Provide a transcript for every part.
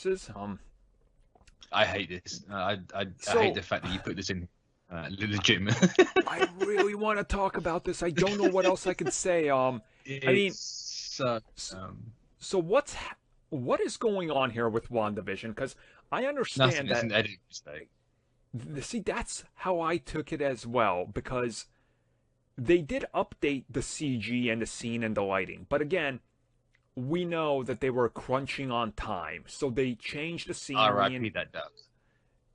purposes. I hate this. I So hate the fact that you put this in legitimate. I really want to talk about this. I don't know what else I can say. I mean, It's so s- so what is going on here with WandaVision? Because I nothing. understand It's that. an editing mistake. See, that's how I took it as well. Because they did update the CG and the scene and the lighting, but again, we know that they were crunching on time, so they changed the scenery and R.I.P. that duck.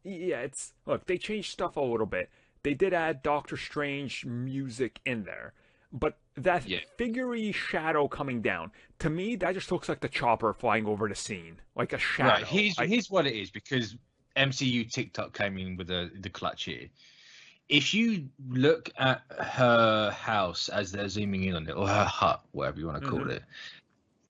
yeah, it's look, they changed stuff a little bit. They did add Doctor Strange music in there. But that Yeah. figurey shadow coming down, to me, that just looks like the chopper flying over the scene. Like a Right. shadow. Here's what it is, because MCU TikTok came in with the clutch here. If you look at her house as they're zooming in on it, or her hut, whatever you want to call Mhm. it,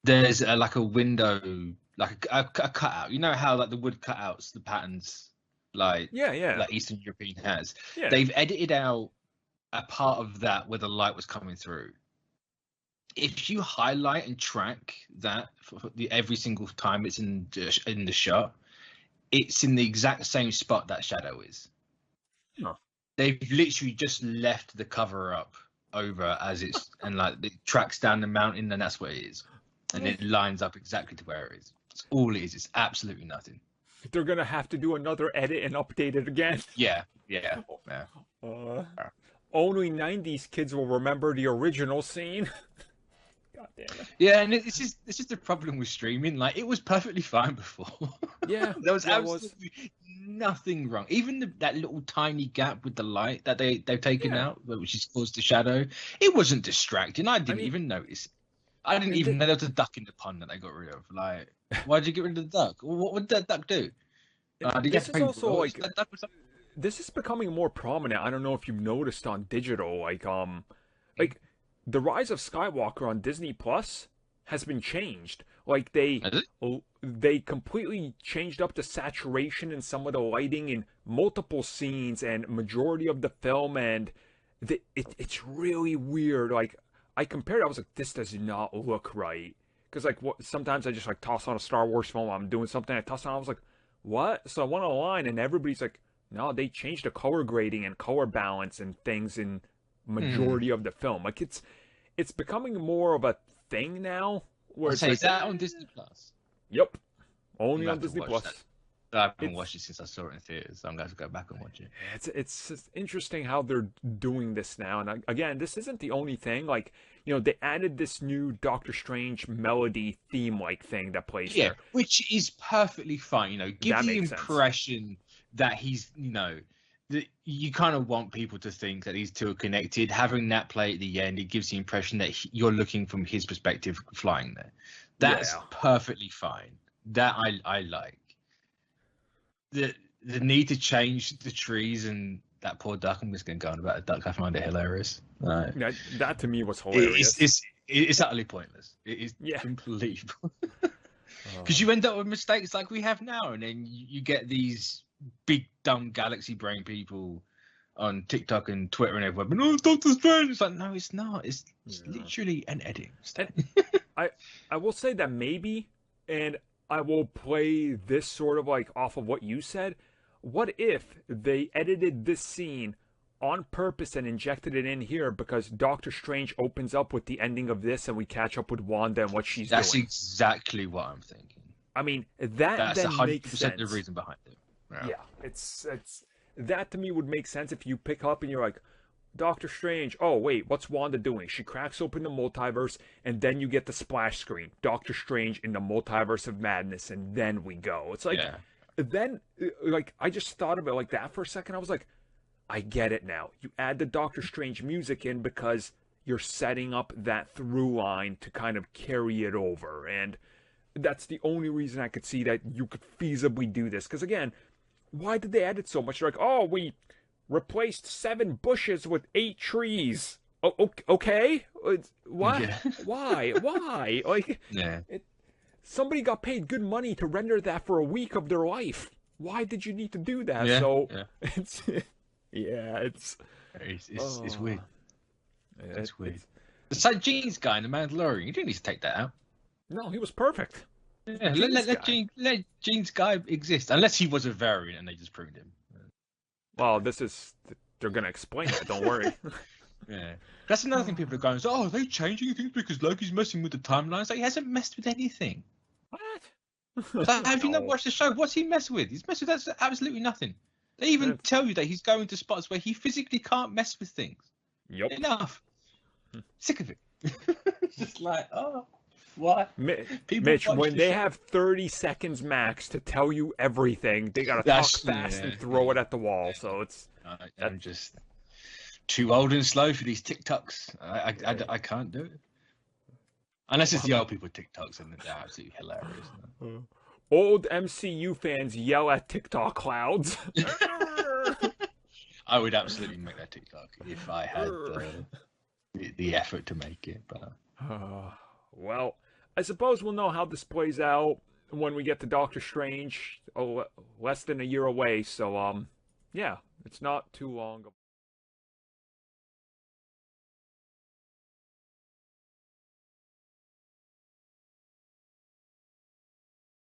there's like a window, like a cutout. You know how like the wood cutouts, the patterns, like Yeah, yeah. like Eastern European has. Yeah. They've edited out a part of that where the light was coming through. If you highlight and track that for every single time it's in the shot, it's in the exact same spot that shadow is. Huh. They've literally just left the cover up over as it's and like it tracks down the mountain and that's what it is, and it lines up exactly to where it is. It's all it is. It's absolutely nothing. They're gonna have to do another edit and update it again. Yeah, yeah, yeah. Uh, only 90s kids will remember the original scene. God damn it. Yeah, and it's just a problem with streaming. Like it was perfectly fine before. Yeah, There was yeah, it was. absolutely nothing wrong. Even that little tiny gap with the light that they've taken Yeah. out, which has caused the shadow, it wasn't distracting. I I didn't mean, even notice. I didn't and even know there was a duck in the pond that they got rid of. Like, why did you get rid of the duck? What would that duck do? Did you have this to is pay also royalties like for that duck or something? this is becoming more prominent. I don't know if you've noticed on digital, like the Rise of Skywalker on Disney Plus has been changed. Like Is it? they completely changed up the saturation and some of the lighting in multiple scenes and majority of the film, and it's really weird. Like I compared, it, I was like, this does not look right. Because like what sometimes I just like toss on a Star Wars film, I'm doing something, I toss on, I was like, what? So I went online and everybody's like, no, they changed the color grading and color balance and things in Hmm. majority of the film. Like it's becoming more of a thing now where I'll it's say, is like, that on Disney Plus? yep, I'm only gonna on have to Disney watch that. Plus. I haven't It's watched it since I saw it in theaters, so I'm gonna have to go back and watch it. it's just interesting how they're doing this now. And again, this isn't the only thing. Like they added this new Doctor Strange melody theme like thing that plays Yeah, there. which is perfectly fine. Give That the makes sense. impression that he's, that you kind of want people to think that he's too connected. Having that play at the end, it gives the impression that you're looking from his perspective flying there. That's Yeah. perfectly fine. That I like. The need to change the trees and that poor duck. I'm just going to go on about a duck. I find it hilarious. That to me was It's hilarious. it's it's utterly pointless. It is Yeah. completely because Uh, you end up with mistakes like we have now, and then you get these big dumb galaxy brain people on TikTok and Twitter and everywhere. But no, it's Doctor Strange. It's like no, it's not. It's yeah. literally an editing And mistake. I I will say that maybe, and I will play this sort of like off of what you said. What if they edited this scene on purpose and injected it in here because Doctor Strange opens up with the ending of this and we catch up with Wanda and what she's That's doing? exactly what I'm thinking. I mean, that That's then makes 100% the sense. reason behind it. Yeah. Yeah, it's that to me would make sense if you pick up and you're like, Doctor Strange. Oh wait, what's Wanda doing? She cracks open the multiverse, and then you get the splash screen. Doctor Strange in the multiverse of madness, and then we go. It's like Yeah. then like I just thought of it like that for a second. I was like, I get it now. You add the Doctor Strange music in because you're setting up that through line to kind of carry it over, and that's the only reason I could see that you could feasibly do this. Because again, why did they add it so much? They're like, oh, we replaced 7 bushes with 8 trees. Oh, okay. What? Yeah. Why? Why? Like, Yeah. somebody got paid good money to render that for a week of their life. Why did you need to do that? Yeah. So Yeah. it's yeah, It's oh, weird. It's weird. it's The St. Jeans guy in the Mandalorian, you didn't need to take that out. no, he was perfect. Yeah, Jeans guy. Let Jeans guy exist, unless he was a variant and they just pruned him. Well, they're gonna explain that. Don't worry. Yeah, that's another thing people are going. So, oh, are they changing things because Loki's messing with the timelines? Like, he hasn't messed with anything. What? Like, have you not No. watched the show? What's he messed with? He's messed with absolutely nothing. They even tell you that he's going to spots where he physically can't mess with things. Yep. Enough. Sick of it. Just like, oh, why? Mitch, when they have 30 seconds max to tell you everything, they gotta talk fast and throw it at the wall. So it's. I'm just too old and slow for these TikToks. I can't do it. Unless it's the old people TikToks, and they're absolutely hilarious. Old MCU fans yell at TikTok clouds. I would absolutely make that TikTok if I had the effort to make it. But well, I suppose we'll know how this plays out when we get to Doctor Strange. Less than a year away. So yeah, it's not too long.